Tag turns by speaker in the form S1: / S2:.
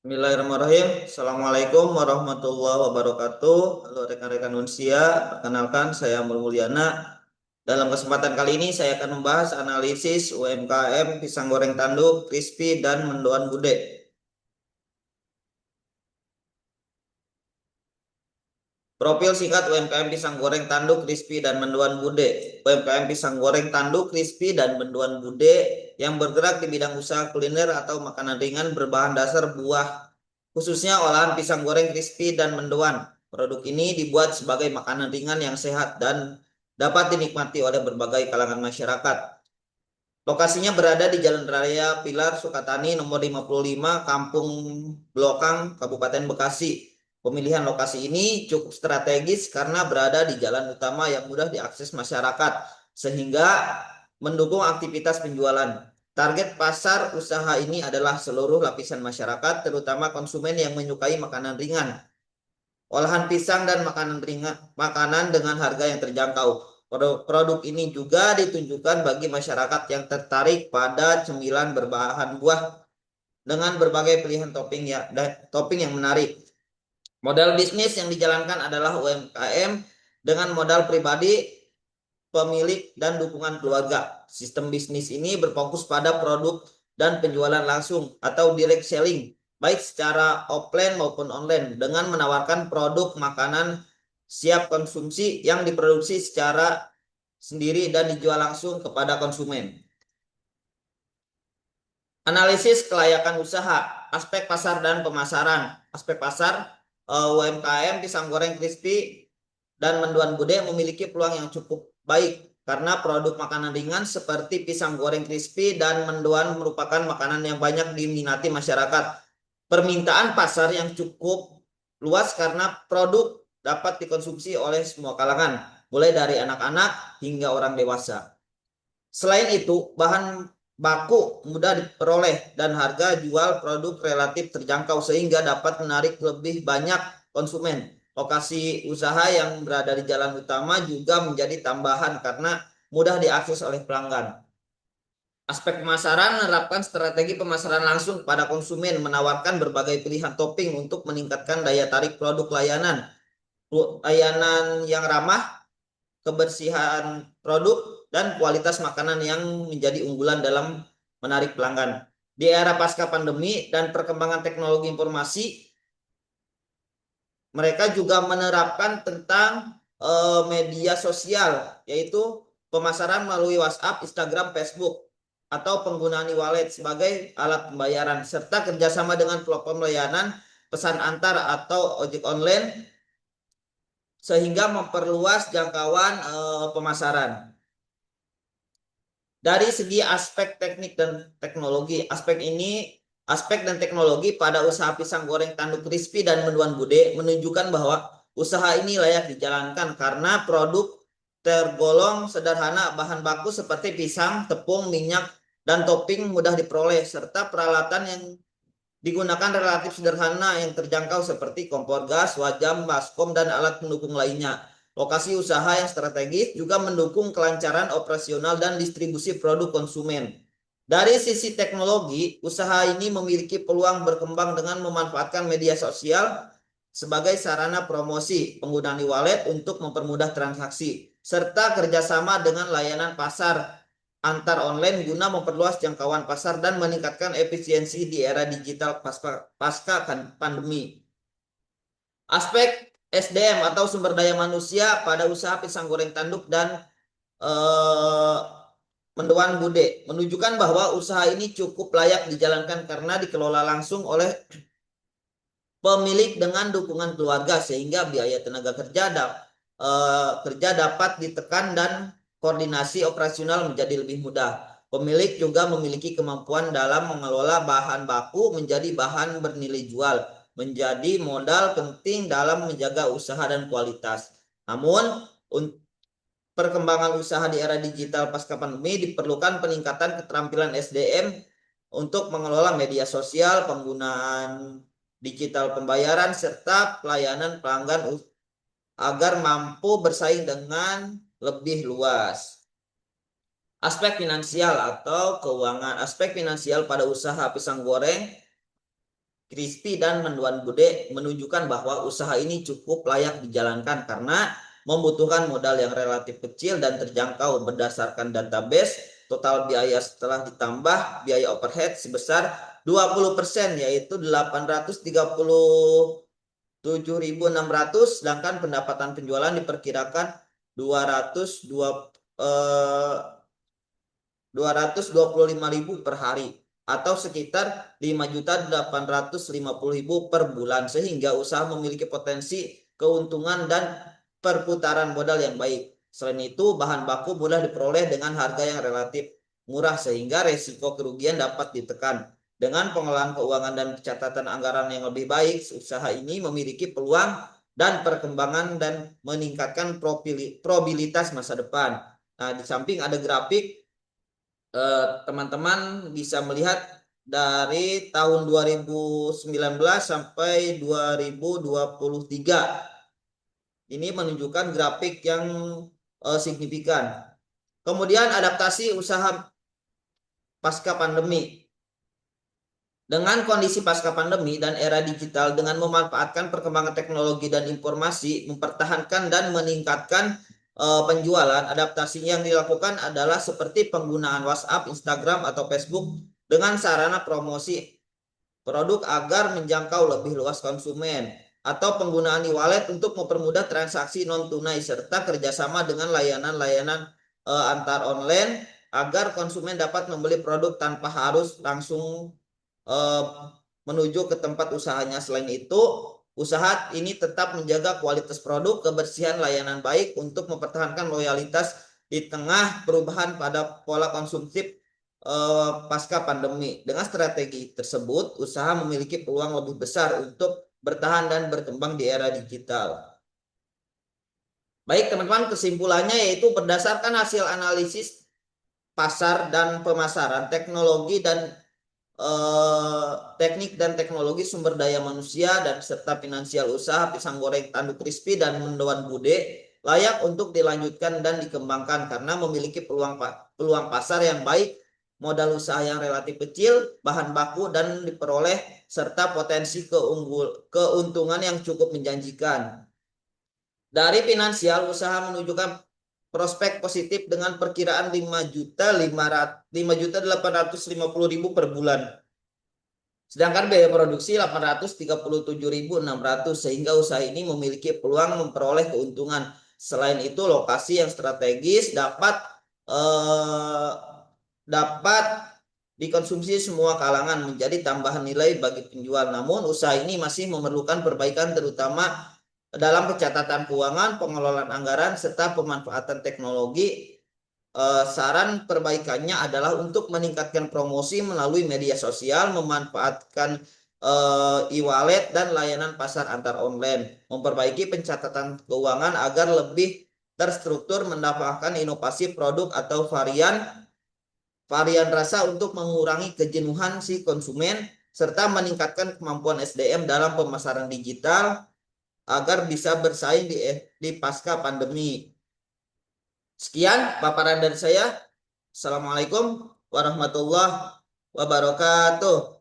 S1: Bismillahirrahmanirrahim. Assalamualaikum warahmatullahi wabarakatuh. Halo rekan-rekan Unsia, perkenalkan saya Mulyana. Dalam kesempatan kali ini saya akan membahas analisis UMKM pisang goreng tanduk, crispy, dan mendoan bude. Profil singkat UMKM pisang goreng tanduk, crispy, dan mendoan bude. UMKM pisang goreng tanduk, crispy, dan mendoan bude yang bergerak di bidang usaha kuliner atau makanan ringan berbahan dasar buah, khususnya olahan pisang goreng crispy dan mendoan. Produk ini dibuat sebagai makanan ringan yang sehat dan dapat dinikmati oleh berbagai kalangan masyarakat. Lokasinya berada di Jalan Raya Pilar Sukatani nomor 55, Kampung Blokang, Kabupaten Bekasi. Pemilihan lokasi ini cukup strategis karena berada di jalan utama yang mudah diakses masyarakat, sehingga mendukung aktivitas penjualan. Target pasar usaha ini adalah seluruh lapisan masyarakat, terutama konsumen yang menyukai makanan ringan, olahan pisang, dan makanan ringan, makanan dengan harga yang terjangkau. Produk ini juga ditunjukkan bagi masyarakat yang tertarik pada cemilan berbahan buah dengan berbagai pilihan topping yang menarik. Modal bisnis yang dijalankan adalah UMKM dengan modal pribadi, pemilik, dan dukungan keluarga. Sistem bisnis ini berfokus pada produk dan penjualan langsung atau direct selling, baik secara offline maupun online, dengan menawarkan produk makanan siap konsumsi yang diproduksi secara sendiri dan dijual langsung kepada konsumen. Analisis kelayakan usaha, aspek pasar dan pemasaran. Aspek pasar, UMKM pisang goreng crispy dan mendoan bude memiliki peluang yang cukup baik karena produk makanan ringan seperti pisang goreng crispy dan mendoan merupakan makanan yang banyak diminati masyarakat. Permintaan pasar yang cukup luas karena produk dapat dikonsumsi oleh semua kalangan, mulai dari anak-anak hingga orang dewasa. Selain itu, bahan baku mudah diperoleh dan harga jual produk relatif terjangkau sehingga dapat menarik lebih banyak konsumen. Lokasi usaha yang berada di jalan utama juga menjadi tambahan karena mudah diakses oleh pelanggan. Aspek pemasaran menerapkan strategi pemasaran langsung pada konsumen, menawarkan berbagai pilihan topping untuk meningkatkan daya tarik produk layanan. Layanan yang ramah, kebersihan produk, dan kualitas makanan yang menjadi unggulan dalam menarik pelanggan. Di era pasca pandemi dan perkembangan teknologi informasi, mereka juga menerapkan tentang media sosial, yaitu pemasaran melalui WhatsApp, Instagram, Facebook, atau penggunaan e-wallet sebagai alat pembayaran, serta kerjasama dengan platform layanan pesan antar atau ojek online sehingga memperluas jangkauan pemasaran. Dari segi aspek teknik dan teknologi, aspek dan teknologi pada usaha pisang goreng tanduk crispy dan mendoan bude menunjukkan bahwa usaha ini layak dijalankan karena produk tergolong sederhana, bahan baku seperti pisang, tepung, minyak, dan topping mudah diperoleh, serta peralatan yang digunakan relatif sederhana yang terjangkau seperti kompor gas, wajan, baskom, dan alat pendukung lainnya. Lokasi usaha yang strategis juga mendukung kelancaran operasional dan distribusi produk konsumen. Dari sisi teknologi, usaha ini memiliki peluang berkembang dengan memanfaatkan media sosial sebagai sarana promosi, penggunaan e-wallet untuk mempermudah transaksi, serta kerjasama dengan layanan pasar antar online guna memperluas jangkauan pasar dan meningkatkan efisiensi di era digital pasca pandemi. Aspek SDM atau sumber daya manusia pada usaha pisang goreng tanduk dan mendoan bude menunjukkan bahwa usaha ini cukup layak dijalankan karena dikelola langsung oleh pemilik dengan dukungan keluarga sehingga biaya tenaga kerja dapat ditekan dan koordinasi operasional menjadi lebih mudah. Pemilik juga memiliki kemampuan dalam mengelola bahan baku menjadi bahan bernilai jual, menjadi modal penting dalam menjaga usaha dan kualitas. Namun, perkembangan usaha di era digital pasca pandemi diperlukan peningkatan keterampilan SDM untuk mengelola media sosial, penggunaan digital pembayaran, serta pelayanan pelanggan agar mampu bersaing dengan lebih luas. Aspek finansial atau keuangan. Aspek finansial pada usaha pisang goreng Crispy dan Mendoan Bude menunjukkan bahwa usaha ini cukup layak dijalankan karena membutuhkan modal yang relatif kecil dan terjangkau. Berdasarkan database, total biaya setelah ditambah biaya overhead sebesar 20%, yaitu 837.600, sedangkan pendapatan penjualan diperkirakan 225.000 per hari atau sekitar 5.850.000 per bulan, sehingga usaha memiliki potensi keuntungan dan perputaran modal yang baik. Selain itu, bahan baku mudah diperoleh dengan harga yang relatif murah sehingga resiko kerugian dapat ditekan. Dengan pengelolaan keuangan dan pencatatan anggaran yang lebih baik, usaha ini memiliki peluang dan perkembangan dan meningkatkan probabilitas masa depan. Nah, di samping ada grafik, teman-teman bisa melihat dari tahun 2019 sampai 2023. Ini menunjukkan grafik yang signifikan. Kemudian adaptasi usaha pasca pandemi. Dengan kondisi pasca pandemi dan era digital, dengan memanfaatkan perkembangan teknologi dan informasi, mempertahankan dan meningkatkan penjualan, adaptasi yang dilakukan adalah seperti penggunaan WhatsApp, Instagram, atau Facebook dengan sarana promosi produk agar menjangkau lebih luas konsumen, atau penggunaan e-wallet untuk mempermudah transaksi non-tunai, serta kerjasama dengan layanan-layanan antar online agar konsumen dapat membeli produk tanpa harus langsung menuju ke tempat usahanya. Selain itu, usaha ini tetap menjaga kualitas produk, kebersihan, layanan baik untuk mempertahankan loyalitas di tengah perubahan pada pola konsumtif pasca pandemi. Dengan strategi tersebut, usaha memiliki peluang lebih besar untuk bertahan dan berkembang di era digital. Baik teman-teman, kesimpulannya yaitu berdasarkan hasil analisis pasar dan pemasaran, teknologi dan teknik dan teknologi sumber daya manusia dan serta finansial usaha pisang goreng Tanduk Crispy dan Mendoan Bude layak untuk dilanjutkan dan dikembangkan karena memiliki peluang pasar yang baik, modal usaha yang relatif kecil, bahan baku dan diperoleh, serta potensi keuntungan yang cukup menjanjikan. Dari finansial, usaha menunjukkan prospek positif dengan perkiraan 5.850.000 per bulan. Sedangkan biaya produksi 837.600, sehingga usaha ini memiliki peluang memperoleh keuntungan. Selain itu, lokasi yang strategis dapat dikonsumsi semua kalangan, menjadi tambahan nilai bagi penjual. Namun, usaha ini masih memerlukan perbaikan, terutama dalam pencatatan keuangan, pengelolaan anggaran, serta pemanfaatan teknologi. Saran perbaikannya adalah untuk meningkatkan promosi melalui media sosial, memanfaatkan e-wallet dan layanan pasar antar online, memperbaiki pencatatan keuangan agar lebih terstruktur, mendapatkan inovasi produk atau varian rasa untuk mengurangi kejenuhan si konsumen, serta meningkatkan kemampuan SDM dalam pemasaran digital agar bisa bersaing di pasca pandemi. Sekian paparan dari saya. Assalamualaikum warahmatullahi wabarakatuh.